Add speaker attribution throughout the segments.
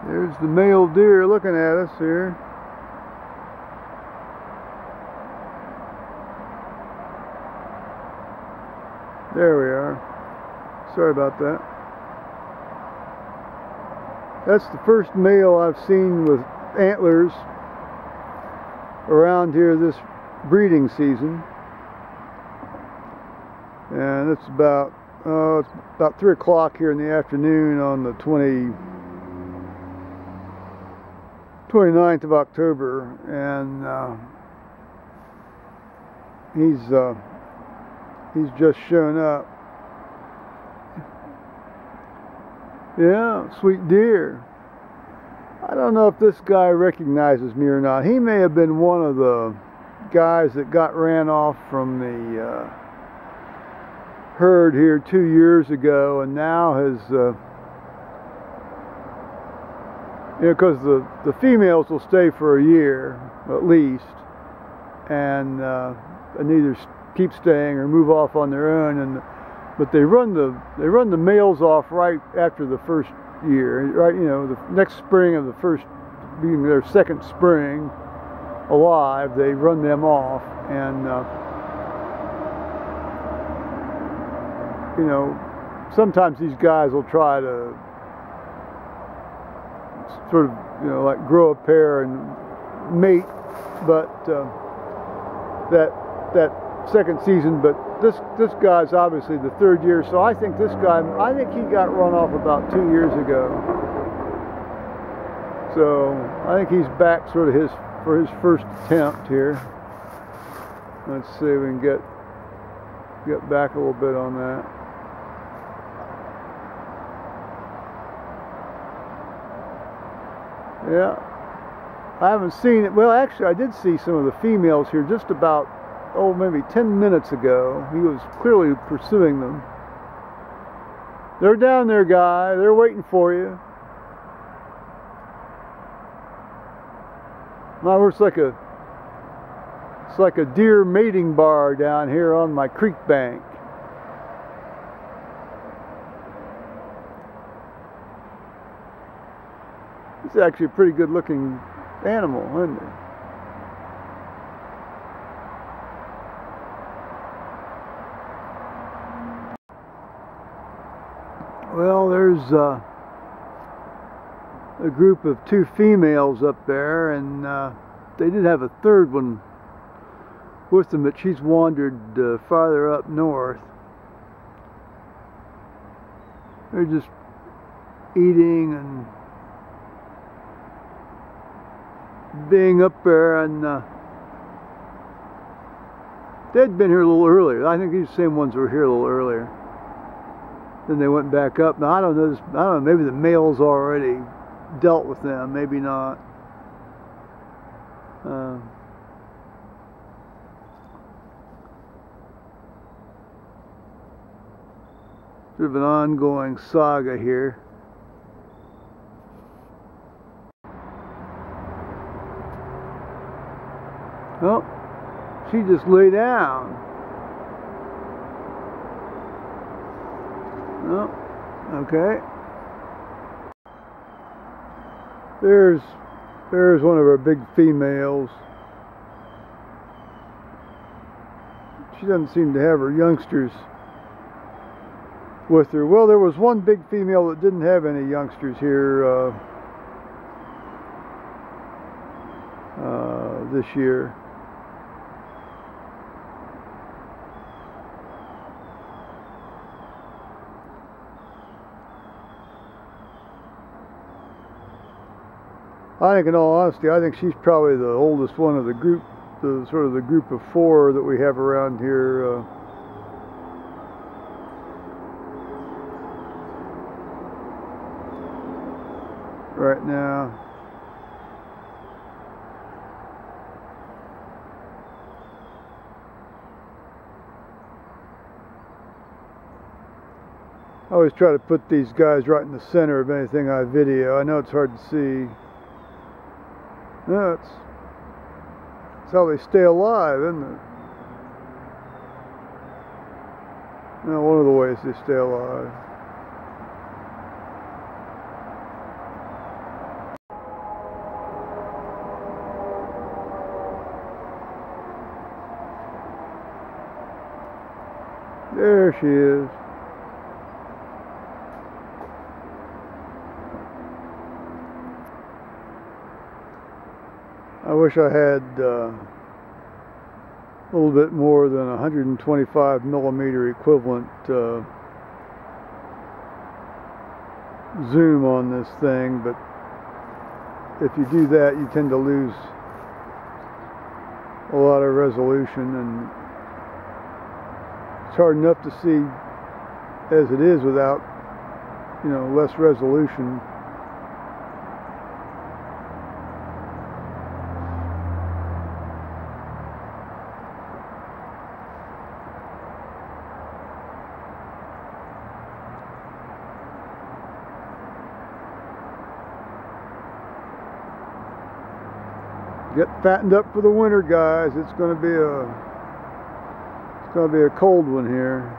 Speaker 1: There's the male deer looking at us here. There we are. Sorry about that. That's the first male I've seen with antlers around here this breeding season. And it's about 3 o'clock here in the afternoon on the 29th of October, and he's just shown up. Yeah, sweet deer. I don't know if this guy recognizes me or not. He may have been one of the guys that got ran off from the herd here 2 years ago, and now has because the females will stay for a year at least, and either keep staying or move off on their own, but they run the males off right after the first year, right? You know, the next spring of the first, being their second spring alive, they run them off, and you know, sometimes these guys will try to sort of, you know, like grow a pair and mate, but that second season. But this guy's obviously the third year, so I think he got run off about 2 years ago. So I think he's back sort of for his first attempt here. Let's see if we can get back a little bit on that. Yeah, I haven't seen it. Well, actually, I did see some of the females here just about, maybe 10 minutes ago. He was clearly pursuing them. They're down there, guy. They're waiting for you. Now, it's like a deer mating bar down here on my creek bank. It's actually a pretty good looking animal, isn't it? Well, there's a group of 2 females up there, and they did have a third one with them, but she's wandered farther up north. They're just eating and being up there, and they'd been here a little earlier. I think these same ones were here a little earlier. Then they went back up. Now I don't know. Maybe the males already dealt with them. Maybe not. Sort of an ongoing saga here. Oh, she just lay down. Oh, okay. There's one of our big females. She doesn't seem to have her youngsters with her. Well, there was one big female that didn't have any youngsters here this year. I think, in all honesty, I think she's probably the oldest one of the group, sort of the group of 4 that we have around here. Right now. I always try to put these guys right in the center of anything I video. I know it's hard to see. No, it's how they stay alive, isn't it? No, one of the ways they stay alive. There she is. I wish I had a little bit more than 125 millimeter equivalent zoom on this thing, but if you do that, you tend to lose a lot of resolution, and it's hard enough to see as it is without, you know, less resolution. Get fattened up for the winter, guys. It's going to be a cold one here.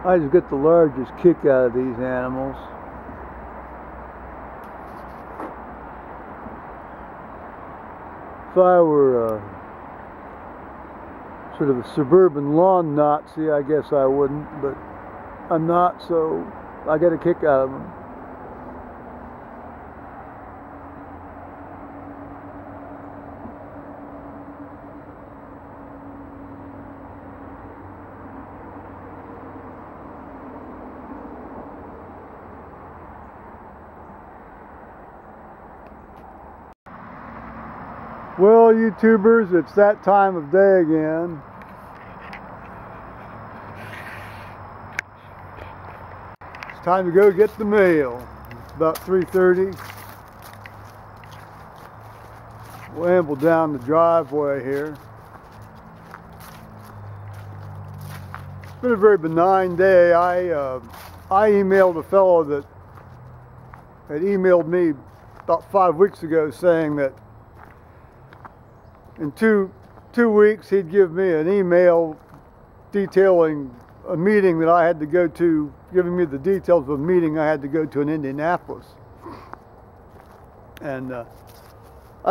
Speaker 1: I just get the largest kick out of these animals. If I were sort of a suburban lawn Nazi, I guess I wouldn't, but I'm not, so I get a kick out of them. Well, YouTubers, it's that time of day again. It's time to go get the mail. It's about 3:30. We'll amble down the driveway here. It's been a very benign day. I emailed a fellow that had emailed me about 5 weeks ago saying that in two weeks he'd give me an email detailing a meeting that I had to go to, giving me the details of a meeting I had to go to in Indianapolis. And I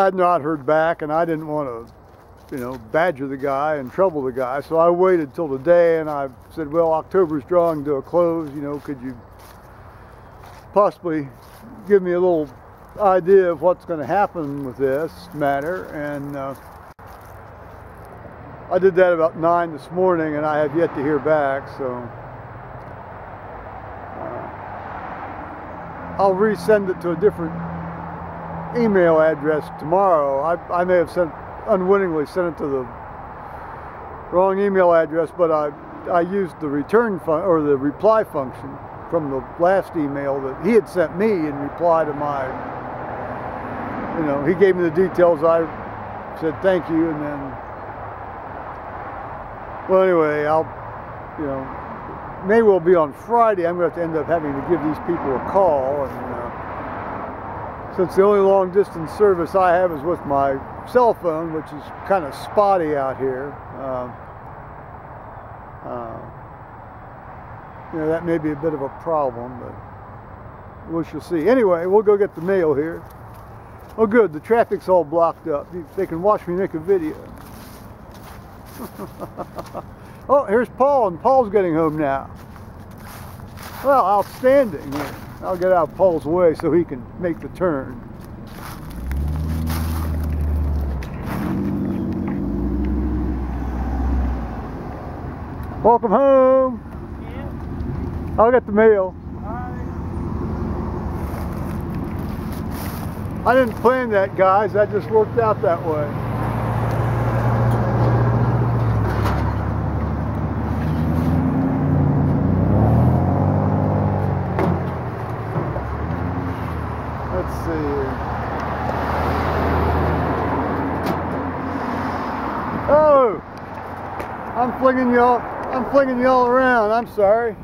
Speaker 1: had not heard back, and I didn't want to, you know, badger the guy and trouble the guy, so I waited till today, and I said, well, October's drawing to a close, you know, could you possibly give me a little idea of what's going to happen with this matter? And I did that about 9 this morning, and I have yet to hear back, so I'll resend it to a different email address tomorrow. I may have unwittingly sent it to the wrong email address, but I used the return or the reply function from the last email that he had sent me in reply to my, you know, he gave me the details. I said thank you, and then, well, anyway, I'll, you know, may well be on Friday. I'm going to have to end up having to give these people a call, and since the only long distance service I have is with my cell phone, which is kind of spotty out here, you know, that may be a bit of a problem, but we shall see. Anyway, we'll go get the mail here. Oh good, the traffic's all blocked up. They can watch me make a video. Oh, here's Paul, and Paul's getting home now. Well, outstanding. Here, I'll get out of Paul's way so he can make the turn. Welcome home.
Speaker 2: Yeah.
Speaker 1: I'll get the mail. I didn't plan that, guys. That just worked out that way. Let's see here. Oh! I'm flinging y'all around. I'm sorry.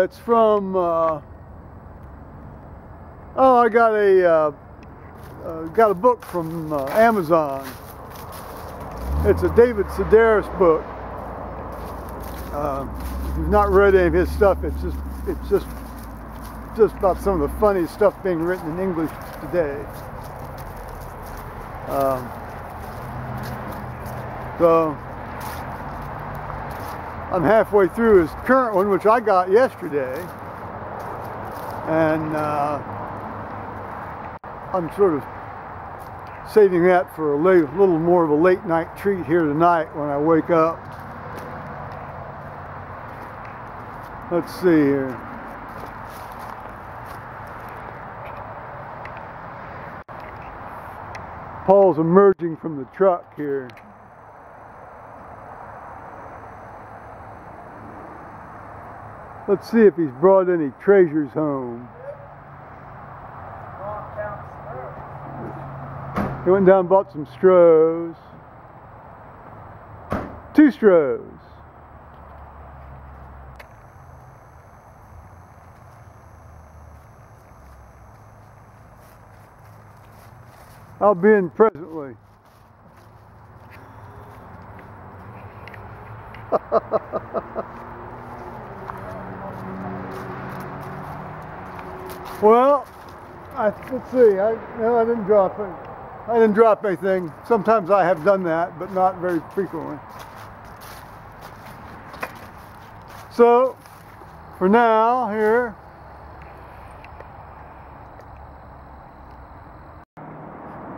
Speaker 1: It's from, oh, I got a got a book from Amazon. It's a David Sedaris book. If you've not read any of his stuff, it's just about some of the funny stuff being written in English today. So I'm halfway through his current one, which I got yesterday, and I'm sort of saving that for a little more of a late night treat here tonight when I wake up. Let's see here. Paul's emerging from the truck here. Let's see if he's brought any treasures home. He went down and bought some Strohs. 2 Strohs. I'll be in presently. Well, let's see. No, I didn't drop it. I didn't drop anything. Sometimes I have done that, but not very frequently. So, for now, here.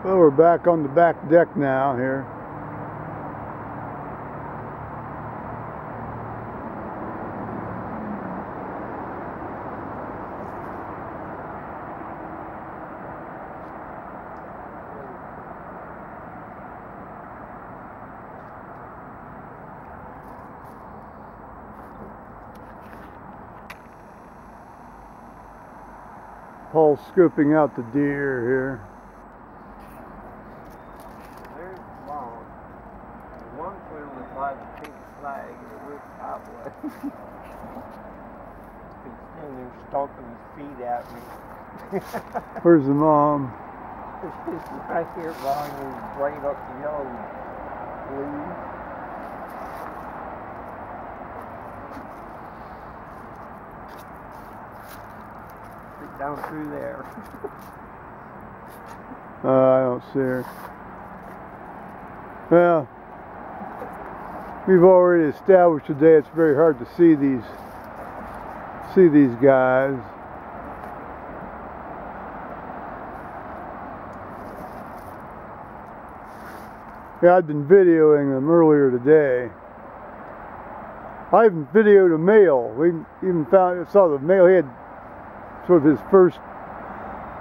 Speaker 1: Well, we're back on the back deck now here. Paul's scooping out the deer here.
Speaker 2: There's one. One clearly flies a pink flag and it looks cowboy. He's standing there stalking his feet at me.
Speaker 1: Where's the mom?
Speaker 2: It's right here behind his right up the yellow leaves. Down through there.
Speaker 1: I don't see her. Well, we've already established today it's very hard to see these guys. Yeah, I'd been videoing them earlier today. I even videoed a male. We even saw the male. He had sort of his first,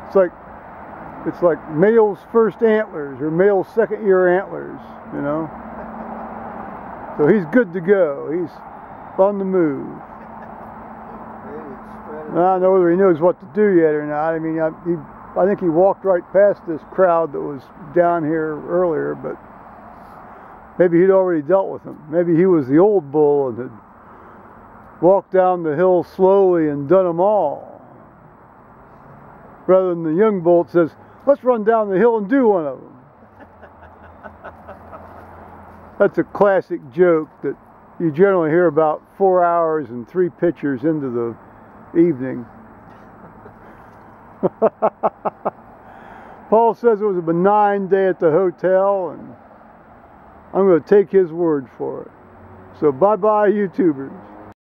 Speaker 1: it's like male's first antlers or male's second year antlers, you know. So he's good to go. He's on the move. I don't know whether he knows what to do yet or not. I mean, I think he walked right past this crowd that was down here earlier, but maybe he'd already dealt with them. Maybe he was the old bull and had walked down the hill slowly and done them all. Rather than the young bull that says, let's run down the hill and do one of them. That's a classic joke that you generally hear about 4 hours and 3 pitchers into the evening. Paul says it was a benign day at the hotel, and I'm going to take his word for it. So bye-bye, YouTubers.